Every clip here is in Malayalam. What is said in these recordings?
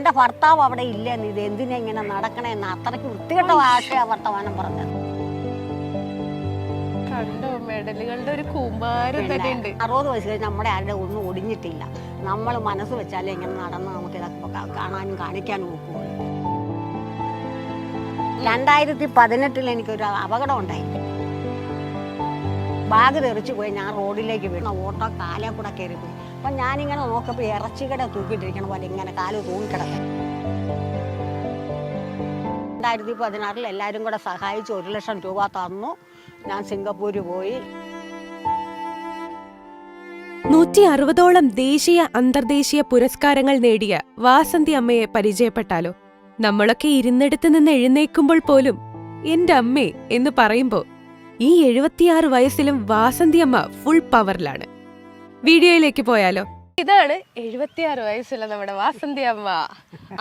എൻ്റെ ഭർത്താവ് അവിടെ ഇല്ലെന്ന്, ഇത് എന്തിനാ ഇങ്ങനെ നടക്കണേന്ന് അത്രയ്ക്ക് വൃത്തികെട്ട ഭാഷയാ വർത്തമാനം പറഞ്ഞത്. കണ്ടോ മെഡലുകളുടെ ഒരു കൂമ്പാരം തന്നെ ഉണ്ട്. 60 വയസ്സ് കഴിഞ്ഞ് നമ്മുടെ ആരുടെ ഒന്നും ഒടിഞ്ഞിട്ടില്ല. നമ്മൾ മനസ്സ് വെച്ചാലേ ഇങ്ങനെ നടന്ന് നമുക്ക് ഇതൊക്കെ കാണാനും കാണിക്കാനും ഒക്കുള്ളൂ. 2018 എനിക്കൊരു അപകടം ഉണ്ടായി. ബാഗ് തെറിച്ച് പോയി, ഞാൻ റോഡിലേക്ക് വീണ ഓട്ടോ കാലേ കൂടെ കയറി പോയി. അപ്പം ഞാനിങ്ങനെ നോക്കുമ്പോൾ ഇറച്ചിക്കട തൂക്കിയിട്ടിരിക്കണ പോലെ ഇങ്ങനെ കാല് തൂങ്ങിക്കിടക്കും. 2016 എല്ലാവരും കൂടെ സഹായിച്ച് 1 ലക്ഷം രൂപ തന്നു. ഞാൻ സിംഗപ്പൂര് പോയി. 160ഓളം ദേശീയ അന്തർദേശീയ പുരസ്കാരങ്ങൾ നേടിയ വാസന്തി അമ്മയെ പരിചയപ്പെട്ടാലോ? നമ്മളൊക്കെ ഇരുന്നിടത്ത് നിന്ന് എഴുന്നേൽക്കുമ്പോൾ പോലും എന്റെ അമ്മേ എന്ന് പറയുമ്പോ ഈ 76 വയസ്സിലും വാസന്തി അമ്മ ഫുൾ പവറിലാണ്. വീഡിയോയിലേക്ക് പോയാലോ? ഇതാണ് 76 വയസ്സുള്ള നമ്മുടെ വാസന്തി അമ്മ.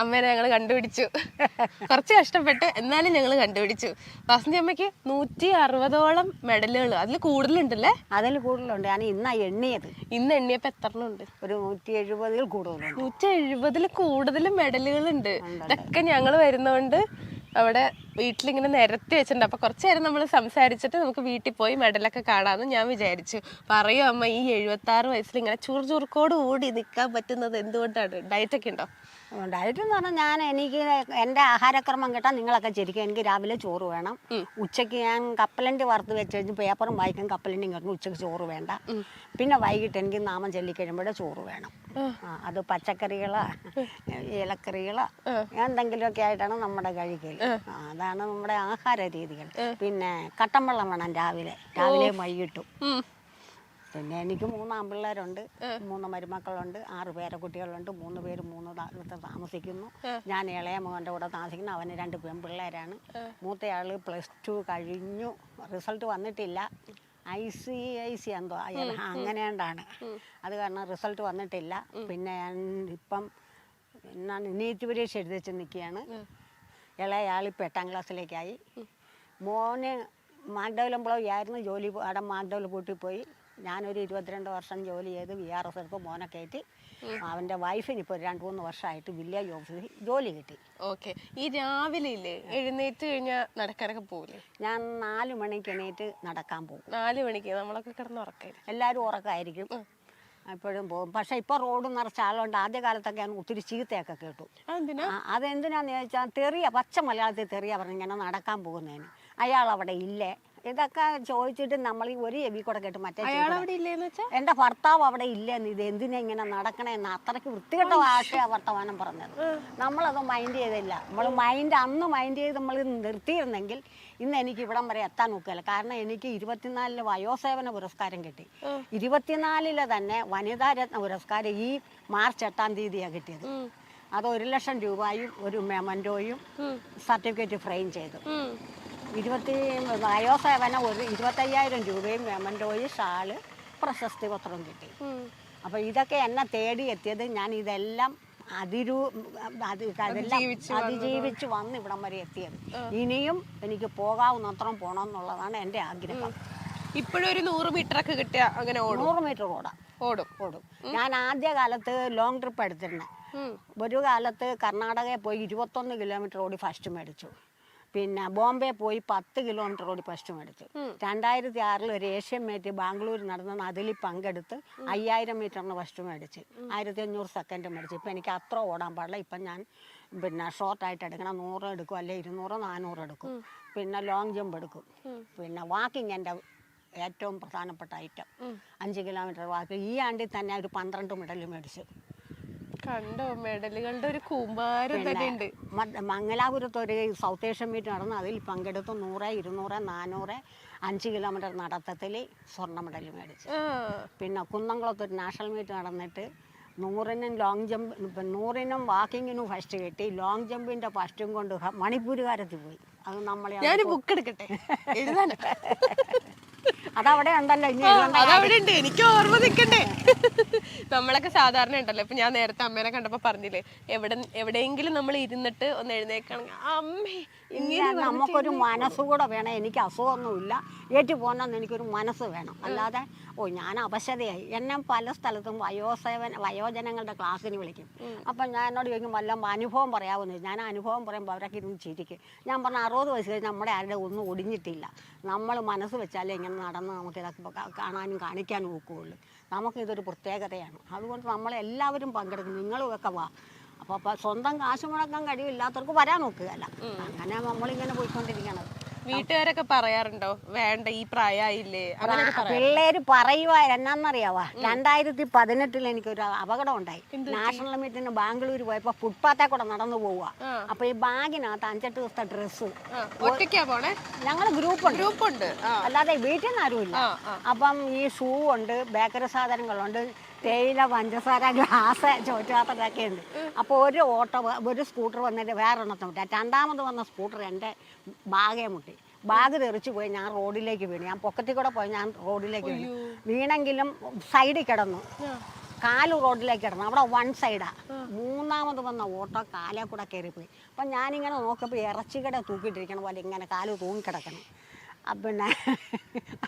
അമ്മേനെ ഞങ്ങൾ കണ്ടുപിടിച്ചു. കുറച്ച് കഷ്ടപ്പെട്ട് എന്നാലും ഞങ്ങൾ കണ്ടുപിടിച്ചു. വാസന്തി അമ്മയ്ക്ക് 160ഓളം മെഡലുകൾ, അതിൽ കൂടുതലുണ്ടല്ലേ? അതിൽ കൂടുതലുണ്ട്. ഞാൻ ഇന്നാ എണ്ണിയത്. ഇന്ന് എണ്ണിയപ്പോ എത്ര ഉണ്ട്? ഒരു 170 കൂടുതലുണ്ട്. 170 കൂടുതൽ മെഡലുകളുണ്ട്. ഇതൊക്കെ ഞങ്ങൾ വരുന്നോണ്ട് അവിടെ വീട്ടിലിങ്ങനെ നിരത്തി വെച്ചിട്ടുണ്ട്. അപ്പൊ കുറച്ചു നേരം നമ്മൾ സംസാരിച്ചിട്ട് നമുക്ക് വീട്ടിൽ പോയി മെഡലൊക്കെ കാണാമെന്ന് ഞാൻ വിചാരിച്ചു. പറയൂ അമ്മ, ഈ 76 വയസ്സിൽ ഇങ്ങനെ ചുറുചുറുക്കോട് കൂടി നിൽക്കാൻ പറ്റുന്നത് എന്തുകൊണ്ടാണ്? ഡയറ്റൊക്കെ ഉണ്ടോ? ഡയറ്റ് എന്ന് പറഞ്ഞാൽ എനിക്ക് എൻ്റെ ആഹാരക്രമം കേട്ടാൽ നിങ്ങളൊക്കെ ശരിക്കും എനിക്ക് രാവിലെ ചോറ് വേണം. ഉച്ചയ്ക്ക് ഞാൻ കപ്പലണ്ടി വറുത്ത് വെച്ച് കഴിഞ്ഞ് പേപ്പറും വായിക്കും, കപ്പലണ്ടി കേൾക്കും. ഉച്ചയ്ക്ക് ചോറ് വേണ്ട. പിന്നെ വൈകിട്ട് എനിക്ക് നാമം ചൊല്ലിക്കഴിയുമ്പോഴേ ചോറ് വേണം. അത് പച്ചക്കറികളോ ഇലക്കറികളോ എന്തെങ്കിലുമൊക്കെ ആയിട്ടാണ് നമ്മുടെ കഴിക്കൽ. അതാണ് നമ്മുടെ ആഹാര രീതികൾ. പിന്നെ കട്ടൻ വെള്ളം വേണം രാവിലെ വൈകിട്ടും. പിന്നെ എനിക്ക് 3 ആൺപിള്ളേരുണ്ട്, 3 മരുമക്കളുണ്ട്, 6 പേരക്കുട്ടികളുണ്ട്. 3 പേര് 3 താമസിക്കുന്നു. ഞാൻ ഇളയ മോൻ്റെ കൂടെ താമസിക്കുന്നു. അവന് 2 പെൺപിള്ളേരാണ്. മൂത്തയാൾ +2 കഴിഞ്ഞു, റിസൾട്ട് വന്നിട്ടില്ല. ICIC എന്തോ അങ്ങനെയാണ്ടാണ്. അത് കാരണം റിസൾട്ട് വന്നിട്ടില്ല. പിന്നെ ഞാൻ ഇപ്പം നീറ്റ് പരീക്ഷ എഴുതിച്ച് നിൽക്കുകയാണ്. ഇളയാൾ ഇപ്പം 8ാം ക്ലാസ്സിലേക്കായി. മോന് മാഗ്ഡവലംകുളമായിരുന്നു ജോലി. അവിടെ മാഗ്ഡവലം പോയി. ഞാനൊരു 22 വർഷം ജോലി ചെയ്ത് VRS എടുത്ത് മോനെ കയറ്റി. അവൻ്റെ വൈഫിന് ഇപ്പോൾ 2-3 വർഷമായിട്ട് വില്ലേജ് ഓഫീസിൽ ജോലി കിട്ടി. ഓക്കെ. ഈ രാവിലെ ഇല്ലേ എഴുന്നേറ്റ് കഴിഞ്ഞാൽ നടക്കാനൊക്കെ പോകില്ലേ? ഞാൻ 4 മണിക്ക് എണീറ്റ് നടക്കാൻ പോകും. 4 മണിക്ക് നമ്മളൊക്കെ കിടന്ന് ഉറക്കാം. എല്ലാവരും ഉറക്കമായിരിക്കും, എപ്പോഴും പോകും. പക്ഷെ ഇപ്പോൾ റോഡ് നിറച്ച ആളുകൊണ്ട് ആദ്യ കാലത്തൊക്കെ ഞാൻ ഒത്തിരി ചീത്തയൊക്കെ കേട്ടു. അതെന്തിനാന്ന് ചോദിച്ചാൽ പച്ച മലയാളത്തിൽ തെറിയ പറഞ്ഞ് ഇങ്ങനെ നടക്കാൻ പോകുന്നതിന്. അയാൾ അവിടെ ഇല്ലേ? ഇതൊക്കെ ചോദിച്ചിട്ട് നമ്മൾ ഈ ഒരു ചെവി കൂടെ കേട്ട് മറ്റേ എൻ്റെ ഭർത്താവ് അവിടെ ഇല്ലെന്ന്, ഇത് എന്തിനാ ഇങ്ങനെ നടക്കണേന്ന് അത്രയ്ക്ക് വൃത്തികെട്ട ഭാഷയാ വർത്തമാനം പറഞ്ഞത്. നമ്മളത് മൈൻഡ് ചെയ്തില്ല. അന്ന് മൈൻഡ് ചെയ്ത് നമ്മൾ നിർത്തിയിരുന്നെങ്കിൽ ഇന്ന് എനിക്ക് ഇവിടം വരെ എത്താൻ നോക്കുകയില്ല. കാരണം എനിക്ക് 24 വയോസേവന പുരസ്കാരം കിട്ടി. 24 തന്നെ വനിതാ രത്ന പുരസ്കാരം ഈ മാർച്ച് 8-ാം തീയതിയാണ് കിട്ടിയത്. അത് 1 ലക്ഷം രൂപയും ഒരു മെമൻറ്റോയും സർട്ടിഫിക്കറ്റ് ഫ്രെയിം ചെയ്തു. വയോസേവനം 25,000 രൂപയും മെമൻറ്റോയും ഷാള് പ്രശസ്തി പത്രവും കിട്ടി. അപ്പോൾ ഇതൊക്കെ എന്നെ തേടി എത്തിയത് ഞാൻ ഇതെല്ലാം അതിജീവിച്ച് വന്ന് ഇവിടം വരെ എത്തിയത്. ഇനിയും എനിക്ക് പോകാവുന്നത്രം പോകണമെന്നുള്ളതാണ് എൻ്റെ ആഗ്രഹം. ഇപ്പോഴും ഒരു 100 മീറ്ററൊക്കെ കിട്ടിയ അങ്ങനെ 100 മീറ്റർ ഓടും. ഞാൻ ആദ്യ കാലത്ത് ലോങ് ട്രിപ്പ് എടുത്തിരുന്നത്. ഒരു കാലത്ത് കർണാടകയിൽ പോയി 21 കിലോമീറ്റർ ഓടി ഫസ്റ്റ് മേടിച്ചു. പിന്നെ ബോംബെ പോയി 10 കിലോമീറ്റർ ഓടി ഫസ്റ്റ് മേടിച്ചു. 2006 ഒരു ഏഷ്യൻ മീറ്റ് ബാംഗ്ലൂർ നടന്ന അതിൽ പങ്കെടുത്ത് 5000 മീറ്ററിന് ഫസ്റ്റ് മേടിച്ച് 1500 സെക്കൻഡ് മേടിച്ചു. ഇപ്പം എനിക്ക് അത്ര ഓടാൻ പാടില്ല. ഇപ്പം ഞാൻ ഷോർട്ടായിട്ട് എടുക്കണം. 100 എടുക്കും, അല്ലെങ്കിൽ 200, 400 എടുക്കും. പിന്നെ ലോങ് ജമ്പ് എടുക്കും. പിന്നെ വാക്കിങ് എൻ്റെ ഏറ്റവും പ്രധാനപ്പെട്ട ഐറ്റം. 5 കിലോമീറ്റർ വാക്ക്. ഈ ആണ്ടിൽ തന്നെ ഒരു 12 മെഡൽ മേടിച്ചു. കണ്ടോ, മെഡലുകളുടെ ഒരു കൂമ്പാരം തന്നെയുണ്ട്. മംഗലാപുരത്ത് ഒരു സൗത്ത് ഏഷ്യൻ മീറ്റ് നടന്നു. അതിൽ പങ്കെടുത്തു. 100, 200, 400, 5 കിലോമീറ്റർ നടത്തത്തിൽ സ്വർണ്ണ മെഡൽ മേടിച്ചു. പിന്നെ കുന്നംകുളത്ത് ഒരു നാഷണൽ മീറ്റ് നടന്നിട്ട് 100-നും ലോങ് ജമ്പ് 100-നും വാക്കിങ്ങിനും ഫസ്റ്റ് കിട്ടി. ലോങ് ജമ്പിൻ്റെ ഫസ്റ്റും കൊണ്ട് മണിപ്പൂരുകാരത്ത് പോയി. അത് നമ്മളെ ഞാൻ ബുക്ക് എടുക്കട്ടെ എഴുതാൻ. അതവിടെ ഉണ്ടല്ലോ, ഇനി എഴുതണ്ട. അതവിടെ ഉണ്ട്, എനിക്ക് ഓർമ്മ നിൽക്കണ്ടേ. നമ്മളൊക്കെ സാധാരണ ഉണ്ടല്ലോ, ഇപ്പൊ ഞാൻ നേരത്തെ അമ്മേനെ കണ്ടപ്പോ പറഞ്ഞില്ലേ, എവിടെയെങ്കിലും നമ്മൾ ഇരുന്നിട്ട് ഒന്ന് എഴുന്നേക്കാണെങ്കിൽ അമ്മേ ഇങ്ങനെ നമുക്കൊരു മനസ്സുകൂടെ വേണം. എനിക്ക് അസുഖമൊന്നുമില്ല, ഏറ്റു പോകണമെന്ന് എനിക്കൊരു മനസ്സ് വേണം. അല്ലാതെ ഞാൻ അവശതയായി. എന്നെ പല സ്ഥലത്തും വയോജനങ്ങളുടെ ക്ലാസ്സിന് വിളിക്കും. അപ്പം ഞാൻ എന്നോട് ചോദിക്കും വല്ലതും അനുഭവം പറയാമെന്ന്. ഞാൻ അനുഭവം പറയുമ്പോൾ അവരൊക്കെ ഇരുന്ന് ചിരിക്കും. ഞാൻ പറഞ്ഞ 60 വയസ്സ് കഴിഞ്ഞ് നമ്മുടെ ആരുടെ ഒന്നും ഒടിഞ്ഞിട്ടില്ല. നമ്മൾ മനസ്സ് വെച്ചാലേ ഇങ്ങനെ നടന്ന് നമുക്കിതൊക്കെ കാണാനും കാണിക്കാനും ഒക്കുകയുള്ളൂ. നമുക്കിതൊരു പ്രത്യേകതയാണ്. അതുകൊണ്ട് നമ്മളെല്ലാവരും പങ്കെടുക്കും. നിങ്ങളുമൊക്കെ വാ. അപ്പോൾ സ്വന്തം കാശ് മുടക്കാൻ കഴിവില്ലാത്തവർക്ക് വരാൻ നോക്കുകയല്ല. അങ്ങനെ നമ്മളിങ്ങനെ പോയിക്കൊണ്ടിരിക്കണം. വീട്ടുകാരൊക്കെ പറയാറുണ്ടോ വേണ്ട ഈ പ്രായമായില്ലേ? പിള്ളേര് പറയുക എന്നാന്നറിയാവാ, 2018 എനിക്കൊരു അപകടം ഉണ്ടായി. നാഷണൽ മീറ്റിന് ബാംഗ്ലൂർ പോയപ്പോ ഫുട്പാത്തെ കൂടെ നടന്നു പോവുക. അപ്പൊ ഈ ബാഗിനകത്ത് 5-8 ദിവസത്തെ ഡ്രസ്സ്. ഒറ്റയ്ക്കാ പോണേ? ഞങ്ങള് ഗ്രൂപ്പുണ്ട്, അല്ലാതെ വീട്ടിൽ നിന്ന് ആരുമില്ല. അപ്പം ഈ ഷൂ ഉണ്ട്, ബേക്കറി സാധനങ്ങളുണ്ട്, തേയില, പഞ്ചസാര, ഗ്ലാസ്, ചോറ്റുപാത്രമൊക്കെ ഉണ്ട്. അപ്പോൾ ഒരു സ്കൂട്ടർ വന്നിട്ട് വേറെണ്ണത്തെ മുട്ടി. രണ്ടാമത് വന്ന സ്കൂട്ടർ എൻ്റെ ബാഗേ മുട്ടി. ബാഗ് തെറിച്ച് പോയി. ഞാൻ റോഡിലേക്ക് വീണു. ഞാൻ പൊക്കത്തിൽ കൂടെ പോയി, ഞാൻ റോഡിലേക്ക് വീണെങ്കിലും സൈഡിൽ കിടന്നു. കാല് റോഡിലേക്ക് കിടന്നു. അവിടെ 1 സൈഡാ. മൂന്നാമത് വന്ന ഓട്ടോ കാലേ കൂടെ കയറിപ്പോയി. അപ്പം ഞാനിങ്ങനെ നോക്കിയപ്പോൾ ഇറച്ചിക്കട തൂക്കിയിട്ടിരിക്കണ പോലെ ഇങ്ങനെ കാല് തൂങ്ങിക്കിടക്കണം. പിന്നെ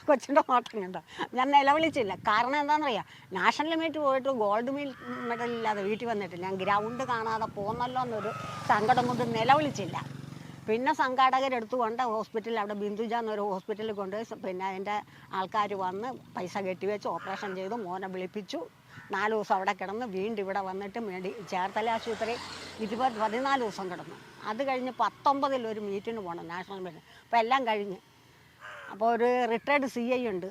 കൊച്ചിൻ്റെ ഓട്ടം കണ്ടോ. ഞാൻ നിലവിളിച്ചില്ല. കാരണം എന്താണെന്നറിയാം, നാഷണൽ മീറ്റ് പോയിട്ട് ഗോൾഡ് മെഡൽ ഇല്ലാതെ വീട്ടിൽ വന്നിട്ടില്ല. ഞാൻ ഗ്രൗണ്ട് കാണാതെ പോന്നല്ലോ എന്നൊരു സങ്കടം കൊണ്ട് നിലവിളിച്ചില്ല. പിന്നെ സംഘാടകരെടുത്തു കൊണ്ട് ഹോസ്പിറ്റലിൽ, അവിടെ ബിന്ദുജ എന്നൊരു ഹോസ്പിറ്റലിൽ കൊണ്ടുപോയി. പിന്നെ അതിൻ്റെ ആൾക്കാർ വന്ന് പൈസ കെട്ടിവെച്ച് ഓപ്പറേഷൻ ചെയ്തു. മോനെ വിളിപ്പിച്ചു. 4 ദിവസം അവിടെ കിടന്ന് വീണ്ടും ഇവിടെ വന്നിട്ട് ചേർത്തല ആശുപത്രി 14 ദിവസം കിടന്നു. അത് കഴിഞ്ഞ് 19 ഒരു മീറ്റിന് പോകണം, നാഷണൽ മീറ്റ്. അപ്പോൾ എല്ലാം കഴിഞ്ഞ്. അപ്പോൾ ഒരു റിട്ടയർഡ് CI ഉണ്ട്,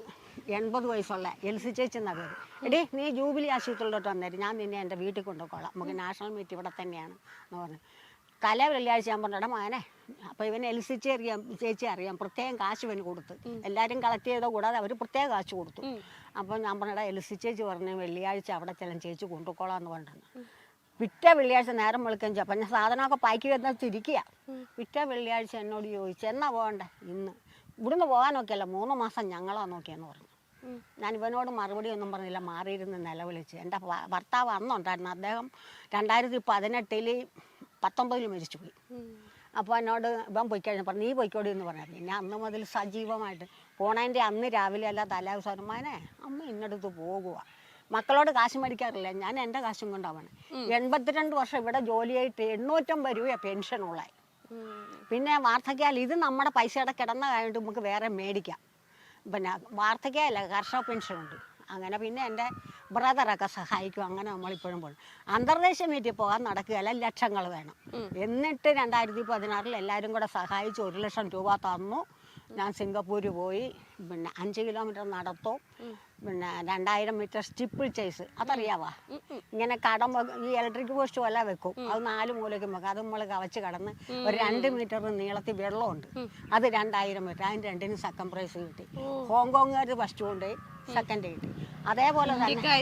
80 വയസ്സുള്ള എൽസി ചേച്ചി എന്നാ പേര്. എടീ നീ ജൂബിലി ആശുപത്രിയിലോട്ട് വന്നേരും, ഞാൻ നിന്നെ എൻ്റെ വീട്ടിൽ കൊണ്ടുപോയിക്കോളാം, നമുക്ക് നാഷണൽ മീറ്റ് ഇവിടെ തന്നെയാണ് എന്ന് പറഞ്ഞു. വെള്ളിയാഴ്ച ഞാൻ പറഞ്ഞിട മോനെ, അപ്പോൾ ഇവൻ എൽസി ചേച്ചി അറിയാം, പ്രത്യേകം കാശ് ഇവന് കൊടുത്ത്. എല്ലാവരും കളക്ട് ചെയ്തോ കൂടാതെ അവർ പ്രത്യേക കാശ് കൊടുത്തു. അപ്പോൾ ഞാൻ പറഞ്ഞിട എൽസി ചേച്ചി പറഞ്ഞു വെള്ളിയാഴ്ച അവിടെ ചെല്ലാൻ ചേച്ചി കൊണ്ടുപോയിക്കോളാം എന്ന് പറഞ്ഞിരുന്നു. പിറ്റേ വെള്ളിയാഴ്ച നേരം വിളിക്കാൻ അപ്പം ഞാൻ സാധനമൊക്കെ പാക്ക് ചെയ്തിരിക്കുക. പിറ്റേ വെള്ളിയാഴ്ച എന്നോട് ചോദിച്ചു എന്നാ പോകണ്ടേ. ഇന്ന് ഇവിടുന്ന് പോകാൻ നോക്കിയല്ല, 3 മാസം ഞങ്ങളാ നോക്കിയെന്ന് പറഞ്ഞു. ഞാൻ ഇവനോട് മറുപടി ഒന്നും പറഞ്ഞില്ല, മാറിയിരുന്ന് നിലവിളിച്ച്. എൻ്റെ ഭർത്താവ് അന്നുണ്ടായിരുന്നു. അദ്ദേഹം 2018 19 മരിച്ചുപോയി. അപ്പോൾ എന്നോട് ഇവൻ പോയി കഴിഞ്ഞപ്പോൾ നീ പോയിക്കോടി എന്ന് പറഞ്ഞാൽ പിന്നെ അന്ന് മുതൽ സജീവമായിട്ട് പോണതിൻ്റെ അന്ന് രാവിലെ അല്ല തലേ ദിവസം മോനെ അമ്മ ഇന്നടുത്ത് പോകുക. മക്കളോട് കാശ് മേടിക്കാറില്ല, ഞാൻ എൻ്റെ കാശും കൊണ്ടാവാണ്. 82 വർഷം ഇവിടെ ജോലിയായിട്ട് 850 രൂപ പെൻഷനുള്ളായി. പിന്നെ വാർദ്ധക്യാൽ ഇത് നമ്മുടെ പൈസയുടെ കിടന്ന കഴിഞ്ഞിട്ട് നമുക്ക് വേറെ മേടിക്കാം. പിന്നെ വാർദ്ധക്യല്ല, കർഷക പെൻഷനുണ്ട്. അങ്ങനെ പിന്നെ എൻ്റെ ബ്രദറൊക്കെ സഹായിക്കും. അങ്ങനെ നമ്മളിപ്പോഴും പോകും. അന്തർദേശീയ മീറ്റിൽ പോകാൻ നടക്കുകയല്ല, ലക്ഷങ്ങൾ വേണം. എന്നിട്ട് 2016 എല്ലാവരും കൂടെ സഹായിച്ച് 1 ലക്ഷം രൂപ തന്നു. ഞാൻ സിംഗപ്പൂര് പോയി. പിന്നെ 5 കിലോമീറ്റർ നടത്തും. പിന്നെ 2000 മീറ്റർ സ്റ്റിപ്പിൾ ചേസ്, അതറിയാവാ? ഇങ്ങനെ ഈ ഇലക്ട്രിക് പോസ്റ്റ് പോലെ വെക്കും. അത് 4 മൂലയ്ക്കും വെക്കും. അത് നമ്മൾ കവച്ച് കടന്ന് ഒരു 2 മീറ്റർ നീളത്തിൽ വെള്ളമുണ്ട്. അത് 2000 മീറ്റർ. അതിന് 2നും സെക്കൻഡ് പ്രൈസ് കിട്ടി. ഹോങ്കോങ്ങുകാർ ഫസ്റ്റ് കൊണ്ടുപോയി, സെക്കൻഡ് കിട്ടി. അതേപോലെ തന്നെ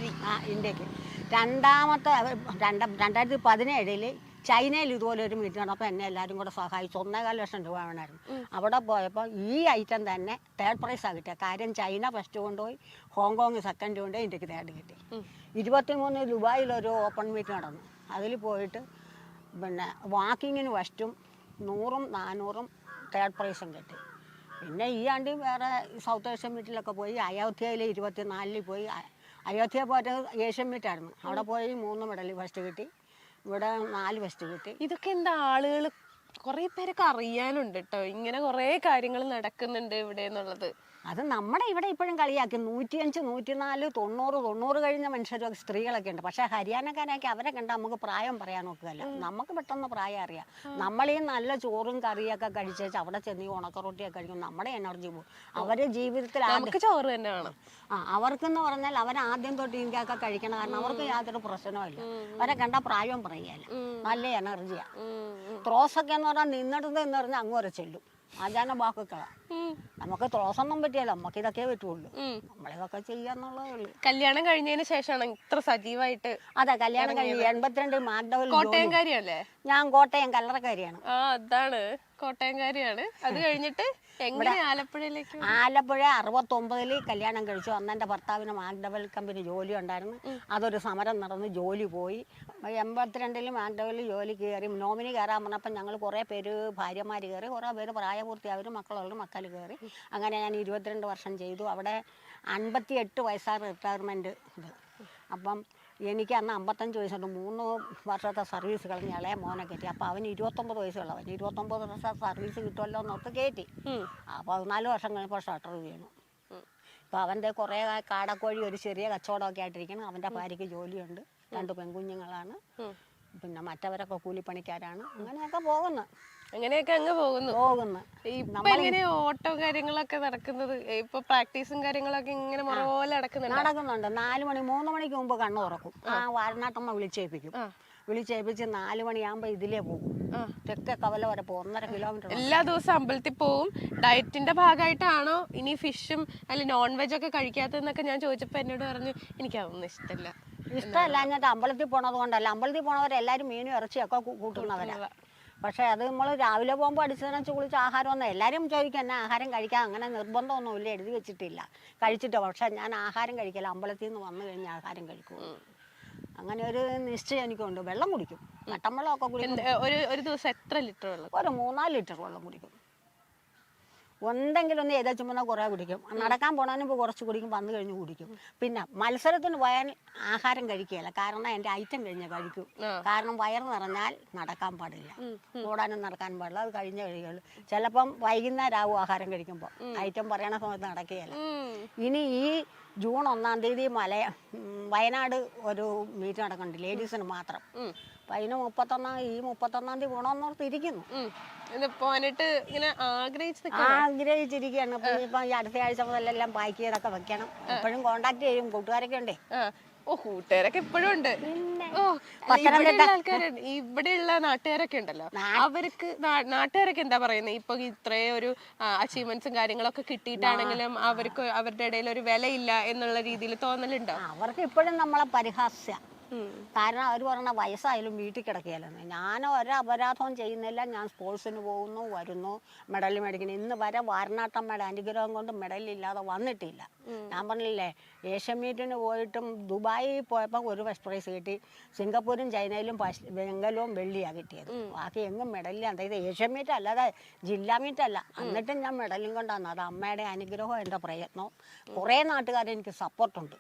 ഇന്ത്യക്ക് 2017 ചൈനയിൽ ഇതുപോലെ ഒരു മീറ്റിംഗ് നടന്നപ്പോൾ എന്നെ എല്ലാവരും കൂടെ സഹായിച്ചു. 1.25 ലക്ഷം രൂപ വേണമായിരുന്നു. അവിടെ പോയപ്പോൾ ഈ ഐറ്റം തന്നെ 3rd പ്രൈസാണ് കിട്ടിയത്. കാര്യം ചൈന ഫസ്റ്റ് കൊണ്ടുപോയി, ഹോങ്കോങ് സെക്കൻഡ് കൊണ്ടുപോയി, ഇന്ത്യക്ക് 3rd കിട്ടി. 23 ദുബായിലൊരു ഓപ്പൺ മീറ്റ് നടന്നു. അതിൽ പോയിട്ട് പിന്നെ വാക്കിങ്ങിന് ഫസ്റ്റും 100ഉം 400ഉം 3rd പ്രൈസും കിട്ടി. പിന്നെ ഈ ആണ്ടി വേറെ സൗത്ത് ഏഷ്യൻ മീറ്റിലൊക്കെ പോയി. അയോധ്യയിൽ 24 പോയി. അയോധ്യ പോയിട്ട് ഏഷ്യൻ മീറ്റായിരുന്നു. അവിടെ പോയി 3 മെഡൽ ഫസ്റ്റ് കിട്ടി. ഇവിടെ 4 ഫസ്റ്റ് കിട്ടി. ഇതൊക്കെ എന്താ ആളുകൾ കുറേ പേരൊക്കെ അറിയാനുണ്ട് കേട്ടോ, ഇങ്ങനെ കുറേ കാര്യങ്ങൾ നടക്കുന്നുണ്ട് ഇവിടെ എന്നുള്ളത്. അത് നമ്മുടെ ഇവിടെ ഇപ്പോഴും കളിയാക്കി 105, 104, 90 കഴിഞ്ഞ മനുഷ്യരൊക്കെ സ്ത്രീകളൊക്കെ ഉണ്ട്. പക്ഷേ ഹരിയാനക്കാരൊക്കെ അവരെ കണ്ടാൽ നമുക്ക് പ്രായം പറയാൻ നോക്കുകയല്ല. നമുക്ക് പെട്ടെന്ന് പ്രായം അറിയാം. നമ്മളീ നല്ല ചോറും കറിയൊക്കെ കഴിച്ചേച്ച് അവിടെ ചെന്ന് ഉണക്കറൊട്ടിയൊക്കെ കഴിക്കും, നമ്മുടെ എനർജി പോകും. അവര് ജീവിതത്തിൽ ചോറ് തന്നെ വേണം. അവർക്കെന്ന് പറഞ്ഞാൽ അവരാദ്യം തൊട്ട് ഇന്ത്യയൊക്കെ കഴിക്കണം. കാരണം അവർക്ക് യാതൊരു പ്രശ്നവുമില്ല. അവരെ കണ്ടാൽ പ്രായം പറയുകയല്ല, നല്ല എനർജിയാണ്. ത്രോസൊക്കെ എന്ന് പറഞ്ഞാൽ നിന്നിടത്ത് എന്ന് പറഞ്ഞാൽ അങ്ങോരെ ചെല്ലും. ആചാര വാക്കുകളാ. നമുക്ക് തുളസൊന്നും പറ്റിയല്ല, നമുക്ക് ഇതൊക്കെ പറ്റുള്ളൂ. നമ്മളിതൊക്കെ ചെയ്യാന്നുള്ളതേ ഉള്ളൂ. കല്യാണം കഴിഞ്ഞതിന് ശേഷമാണ് ഇത്ര സജീവമായിട്ട്? അതെ, കല്യാണം കഴിഞ്ഞ് 82 മാഗ്ഡവൽ. കോട്ടയംകാരിയല്ലേ? ഞാൻ കോട്ടയം കല്ലറക്കാരിയാണ്. ആ, അതാണ്, കോട്ടയംകാരിയാണ്. അത് കഴിഞ്ഞിട്ട് എങ്ങനെ ആലപ്പുഴയിലേക്ക്? ആലപ്പുഴ 69 കല്യാണം കഴിച്ചു. അന്ന് എൻ്റെ ഭർത്താവിന് മാഗ്ഡവൽ കമ്പനി ജോലി ഉണ്ടായിരുന്നു. അതൊരു സമരം നടന്ന് ജോലി പോയി. 82 മാഗ്ഡവൽ ജോലി കയറി. നോമിനി കയറാൻ പറഞ്ഞപ്പോൾ ഞങ്ങൾ കുറേ പേര് ഭാര്യമാർ കയറി, കുറേ പേര് പ്രായപൂർത്തിയായവരും മക്കളുള്ള മക്കൾ കയറി. അങ്ങനെ ഞാൻ 22 വർഷം ചെയ്തു. അവിടെ 58 വയസ്സാണ് റിട്ടയർമെൻറ്റ് ഇത്. അപ്പം എനിക്ക് അന്ന് 55 വയസ്സുണ്ട്. 3 വർഷത്തെ സർവീസ് കളഞ്ഞ് ഇളയ മോനെ കയറ്റി. അപ്പോൾ അവന് 29 വയസ്സുള്ളവൻ. 29 വർഷം സർവീസ് കിട്ടുമല്ലോ എന്നോർത്ത് കയറ്റി. അപ്പോൾ 14 വർഷം കഴിഞ്ഞപ്പോൾ ഷട്ടർ വീണു. ഇപ്പോൾ അവൻ്റെ കുറേ കാടക്കോഴി ഒരു ചെറിയ കച്ചവടമൊക്കെ ആയിട്ടിരിക്കണം. അവൻ്റെ ഭാര്യയ്ക്ക് ജോലിയുണ്ട്, 2 പെൺകുഞ്ഞുങ്ങളാണ്. പിന്നെ മറ്റവരൊക്കെ കൂലിപ്പണിക്കാരാണ്. അങ്ങനെയൊക്കെ പോകുന്നു. അങ്ങനെയൊക്കെ അങ്ങ് പോകുന്നു. ഇപ്പൊ എങ്ങനെ ഓട്ടോ കാര്യങ്ങളൊക്കെ നടക്കുന്നത്? ഇപ്പൊ പ്രാക്ടീസും കാര്യങ്ങളൊക്കെ ഇങ്ങനെ പോലെ നടക്കുന്നുണ്ട്. 4 മണി 3 മണിക്ക് മുമ്പ് കണ്ണു തുറക്കും. ആ വാരനാട്ടമ്മ വിളിച്ചേൽപ്പിക്കും. വിളിച്ചേൽപ്പിച്ച് 4 മണിയാകുമ്പോ ഇതിലേ പോകും. തെക്കേ കവല വരെ പോകും. 1.5 കിലോമീറ്റർ. എല്ലാ ദിവസവും അമ്പലത്തിൽ പോവും. ഡയറ്റിന്റെ ഭാഗമായിട്ടാണോ ഇനി ഫിഷും അല്ല നോൺ വെജ് ഒക്കെ കഴിക്കാത്തതെന്നൊക്കെ ഞാൻ ചോദിച്ചപ്പോ എന്നോട് പറഞ്ഞു എനിക്കതൊന്നും ഇഷ്ടമല്ല. ഇഷ്ടമല്ല എന്നിട്ട് അമ്പലത്തിൽ പോണത് കൊണ്ടല്ല. അമ്പലത്തിൽ പോണവരെല്ലാവരും മീനും ഇറച്ചിയൊക്കെ കൂട്ടുന്നവരാ. പക്ഷേ അത് നമ്മൾ രാവിലെ പോകുമ്പോൾ അടിച്ചതിനച്ച് കുളിച്ച് ആഹാരമൊന്നും എല്ലാവരും ചോദിക്കും എന്നെ ആഹാരം കഴിക്കാൻ. അങ്ങനെ നിർബന്ധമൊന്നുമില്ല, എഴുതി വെച്ചിട്ടില്ല. കഴിച്ചിട്ടോ. പക്ഷെ ഞാൻ ആഹാരം കഴിക്കില്ല. അമ്പലത്തിൽ നിന്ന് വന്നു കഴിഞ്ഞാൽ ആഹാരം കഴിക്കും. അങ്ങനെ ഒരു നിശ്ചയം എനിക്കുണ്ട്. വെള്ളം കുടിക്കും. കട്ടൻ വെള്ളമൊക്കെ കുടിക്കും. ഒരു ദിവസം എത്ര ലിറ്റർ വെള്ളം? ഒരു 3-4 ലിറ്റർ വെള്ളം കുടിക്കും. എന്തെങ്കിലും ഒന്ന് ഏതാച്ചുമ്പോൾ കുറേ കുടിക്കും. നടക്കാൻ പോണതിന് ഇപ്പോൾ കുറച്ച് കുടിക്കും, വന്നു കഴിഞ്ഞ് കുടിക്കും. പിന്നെ മത്സരത്തിന് പോയാൽ ആഹാരം കഴിക്കുകയില്ല. കാരണം എൻ്റെ ഐറ്റം കഴിഞ്ഞാൽ കഴിക്കും. കാരണം വയറ് നിറഞ്ഞാൽ നടക്കാൻ പാടില്ല, ഓടാനും നടക്കാനും പാടില്ല. അത് കഴിഞ്ഞ കഴിയുള്ളൂ. ചിലപ്പം വൈകുന്നേരം ആവും ആഹാരം കഴിക്കുമ്പോൾ. ഐറ്റം പറയണ സമയത്ത് നടക്കുകയില്ല. ഇനി ഈ ജൂൺ 1-ാം തീയതി വയനാട് ഒരു മീറ്റ് നടക്കുന്നുണ്ട്, ലേഡീസിന് മാത്രം. അപ്പം അതിന് 31-ാം തീയതി പോകണമെന്നോർത്തിരിക്കുന്നു. ആഗ്രഹിച്ചിരിക്കുകയാണ്. ഇപ്പം ഈ അടുത്ത ആഴ്ച മുതലെല്ലാം പാക്ക് ചെയ്തൊക്കെ വെക്കണം. എപ്പോഴും കോണ്ടാക്ട് ചെയ്യും. കൂട്ടുകാരൊക്കെ ഉണ്ടേ. കൂട്ടുകാരൊക്കെ ഇപ്പോഴും ഉണ്ട്. ഇവിടെയുള്ള നാട്ടുകാരൊക്കെ ഉണ്ടല്ലോ, അവർക്ക് നാട്ടുകാരൊക്കെ എന്താ പറയുന്നത്? ഇപ്പൊ ഇത്രയും ഒരു അച്ചീവ്മെന്റ്സും കാര്യങ്ങളൊക്കെ കിട്ടിയിട്ടാണെങ്കിലും അവർക്ക് അവരുടെ ഇടയിൽ ഒരു വിലയില്ല എന്നുള്ള രീതിയിൽ തോന്നലുണ്ടോ? അവർക്ക് ഇപ്പോഴും നമ്മളെ പരിഹാസ്യ. കാരണം അവർ പറഞ്ഞ വയസ്സായാലും വീട്ടിൽ കിടക്കുകയല്ലെന്ന്. ഞാൻ ഒരപരാധവും ചെയ്യുന്നില്ല. ഞാൻ സ്പോർട്സിന് പോകുന്നു, വരുന്നു, മെഡൽ മേടിക്കുന്നു. ഇന്ന് വരെ വാരണാട്ടമ്മയുടെ അനുഗ്രഹം കൊണ്ട് മെഡലില്ലാതെ വന്നിട്ടില്ല. ഞാൻ പറഞ്ഞില്ലേ, ഏഷ്യൻ മീറ്റിന് പോയിട്ടും ദുബായിൽ പോയപ്പോൾ ഒരു ഫസ്റ്റ് പ്രൈസ് കിട്ടി. സിംഗപ്പൂരും ചൈനയിലും വെങ്കലവും വെള്ളിയാണ് കിട്ടിയത്. ബാക്കി എങ്ങും മെഡലില്ല. അതായത് ഏഷ്യൻ മീറ്റ് അല്ലാതെ ജില്ലാ മീറ്റല്ല. എന്നിട്ടും ഞാൻ മെഡലും കൊണ്ടാണ്. അത് അമ്മയുടെ അനുഗ്രഹവും എൻ്റെ പ്രയത്നവും. കുറേ നാട്ടുകാരെനിക്ക് സപ്പോർട്ടുണ്ട്.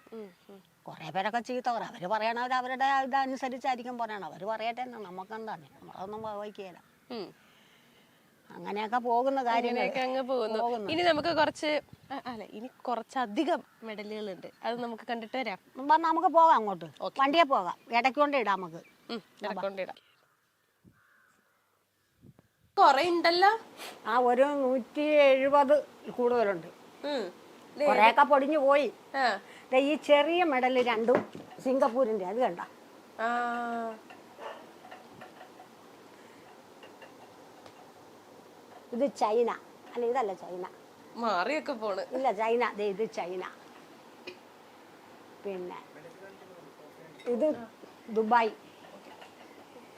കുറേ പേരൊക്കെ ചീത്ത പറയും. അവർ പറയണവർ അവരുടെ ഇതനുസരിച്ചായിരിക്കും പറയണം. അവർ പറയട്ടെ, നമുക്കെന്താണ്, നമ്മളതൊന്നും വഹിക്കുകയില്ല. അങ്ങനെയൊക്കെ പോകുന്ന കാര്യങ്ങളൊക്കെ അങ്ങ് പോകുന്നു. ഇനി നമുക്ക് ഇനി കുറച്ചധികം മെഡലുകളുണ്ട്. അത് നമുക്ക് കണ്ടിട്ട് വരാം. നമുക്ക് പോകാം അങ്ങോട്ട്. വണ്ടിയെ പോകാം. ഇടയ്ക്ക് കൊണ്ട് ഇടാം. നമുക്ക് കൊണ്ടിടാം. കൊറേ ഉണ്ടല്ലോ. ഒരു 170 കൂടുതലുണ്ട്. കുറേയൊക്കെ പൊടിഞ്ഞു പോയി. ഈ ചെറിയ മെഡൽ 2 സിംഗപ്പൂരിന്റെ. അത് കണ്ട. ഇത് ചൈന. അല്ല, ഇതല്ല ചൈന. മാറിയൊക്കെ പോണ്. ഇല്ല, ചൈന. ഇത് ചൈന. പിന്നെ ഇത് ദുബായ്.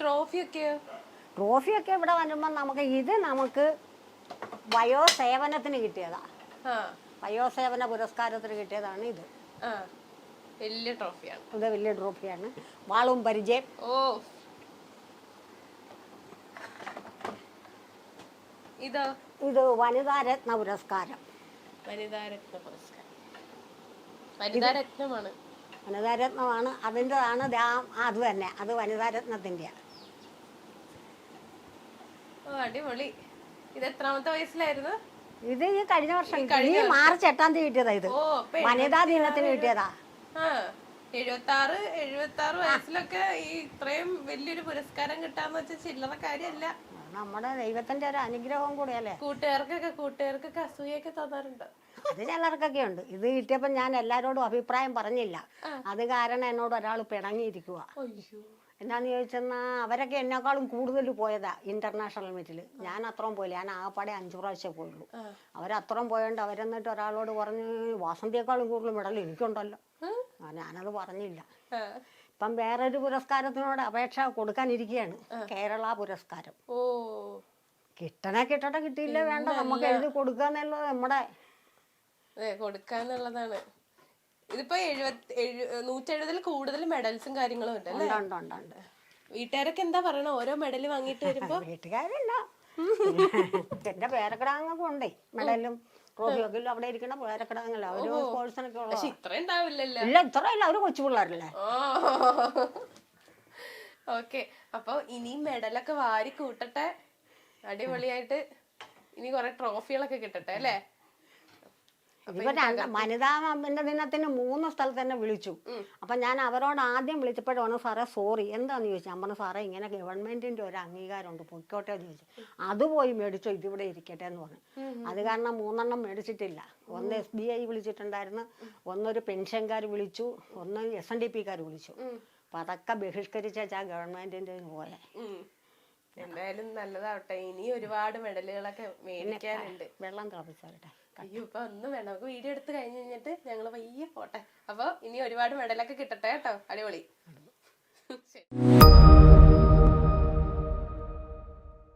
ട്രോഫിയൊക്കെ ഇവിടെ വരുമ്പോൾ നമുക്ക് വയോസേവനത്തിന് കിട്ടിയതാ. വയോസേവന പുരസ്കാരത്തിന് കിട്ടിയതാണ് ഇത്. വലിയ ട്രോഫിയാണ്. ഇത് വലിയ ട്രോഫിയാണ്. വാളും പരിചയം. ഇത് വനിതാരത്ന പുരസ്കാരം. വനിതാരത്നമാണ്. അതിൻ്റെതാണ്. അത് തന്നെ, അത് വനിതാരത്നത്തിൻ്റെ. അടിപൊളി. ഇത് എത്രാമത്തെ വയസ്സിലായിരുന്നു? ഇത് ഈ കഴിഞ്ഞ വർഷം മാർച്ച് 8-ാം തീയതി കിട്ടിയതാ. ഇത് വനിതാ ദിനത്തിന് കിട്ടിയതാ. 76 വയസ്സിലൊക്കെ ഈ ഇത്രയും വലിയൊരു പുരസ്കാരം കിട്ടാന്ന് വെച്ചാൽ ചില്ലറ കാര്യമല്ല. നമ്മുടെ ദൈവത്തിന്റെ ഒരു അനുഗ്രഹം കൂടിയല്ലേ. കൂട്ടുകാർക്കൊക്കെ അസൂയൊക്കെ തോന്നാറുണ്ട്. അത് ചിലർക്കൊക്കെ ഉണ്ട്. ഇത് കിട്ടിയപ്പോൾ ഞാൻ എല്ലാരോടും അഭിപ്രായം പറഞ്ഞില്ല. അത് കാരണം എന്നോട് ഒരാൾ പിണങ്ങിയിരിക്കുക. എന്നാന്ന് ചോദിച്ചെന്നാൽ അവരൊക്കെ എന്നെക്കാളും കൂടുതൽ പോയതാ ഇന്റർനാഷണൽ മീറ്റിൽ. ഞാൻ അത്രയും പോയില്ല, ഞാൻ ആകപ്പാടെ 5 പ്രാവശ്യം പോയുള്ളൂ. അവരത്രയും പോയോണ്ട് അവരെന്നിട്ട് ഒരാളോട് പറഞ്ഞ് വാസന്തിയേക്കാളും കൂടുതൽ മെഡൽ എനിക്കുണ്ടല്ലോ. ഞാനത് പറഞ്ഞില്ല. ഇപ്പം വേറൊരു പുരസ്കാരത്തിനോട് അപേക്ഷ കൊടുക്കാനിരിക്കുകയാണ്, കേരള പുരസ്കാരം. കിട്ടണേ കിട്ടട്ടെ, കിട്ടിയില്ലേ വേണ്ട, നമുക്ക് എഴുതി കൊടുക്കാന്നുള്ളത് നമ്മുടെ കൊടുക്കാന്നുള്ളതാണ്. ഇതിപ്പോ 170 കൂടുതൽ മെഡൽസും കാര്യങ്ങളും ഉണ്ട് അല്ലേ? വീട്ടുകാരൊക്കെ എന്താ പറയണ ഓരോ മെഡൽ വാങ്ങിയിട്ട് വരുമ്പോ? വീട്ടുകാരല്ല, എന്റെ പേരക്കിടാങ്ങൊക്കെ ഉണ്ടേ മെഡലും ട്രോഫിയൊക്കെ അവിടെ ഇരിക്കണ പേരക്കിടാങ്ങല്ല. അവര് സ്പോർട്സിനൊക്കെ ഉള്ള ഇത്ര ഉണ്ടാവില്ലല്ലോ. ഇല്ല, ഇത്രയല്ല, അവര് കൊച്ചു പിള്ളേരല്ലേ. ഓക്കെ, അപ്പൊ ഇനി മെഡലൊക്കെ വാരി കൂട്ടട്ടെ, അടിപൊളിയായിട്ട് ഇനി കൊറേ ട്രോഫികളൊക്കെ കിട്ടട്ടെ അല്ലേ? ഇപ്പൊ വനിതാ ദിനത്തിന് 3 സ്ഥലത്ത് തന്നെ വിളിച്ചു. അപ്പൊ ഞാൻ അവരോട് ആദ്യം വിളിച്ചപ്പോഴാണ് സാറേ സോറി എന്താന്ന് ചോദിച്ചു. ഞാൻ പറഞ്ഞു സാറേ ഇങ്ങനെ ഗവൺമെന്റിന്റെ ഒരു അംഗീകാരമുണ്ട്, പൊയ്ക്കോട്ടെ എന്ന് ചോദിച്ചു. അത് പോയി മേടിച്ചോ, ഇതിവിടെ ഇരിക്കട്ടെ എന്ന് പറഞ്ഞു. അത് കാരണം 3 എണ്ണം മേടിച്ചിട്ടില്ല. ഒന്ന് SBI വിളിച്ചിട്ടുണ്ടായിരുന്നു, ഒന്നൊരു പെൻഷൻകാർ വിളിച്ചു, ഒന്ന് SNDP-കാർ വിളിച്ചു. അപ്പൊ അതൊക്കെ ബഹിഷ്കരിച്ചാ ഗവൺമെന്റിന്റെ പോയെ. എന്തായാലും നല്ലതാവട്ടെ, ഇനി ഒരുപാട് മെഡലുകളൊക്കെ മേടിക്കാനുണ്ട്. വെള്ളം തിളപ്പിച്ചാലട്ടെ. അയ്യോ ഇപ്പൊ ഒന്നും വേണം, നമുക്ക് വീഡിയോ എടുത്ത് കഴിഞ്ഞ് കഴിഞ്ഞിട്ട് ഞങ്ങള് പയ്യെ പോട്ടെ. അപ്പൊ ഇനി ഒരുപാട് മെഡലൊക്കെ കിട്ടട്ടെ കേട്ടോ. അടിപൊളി. ശരി.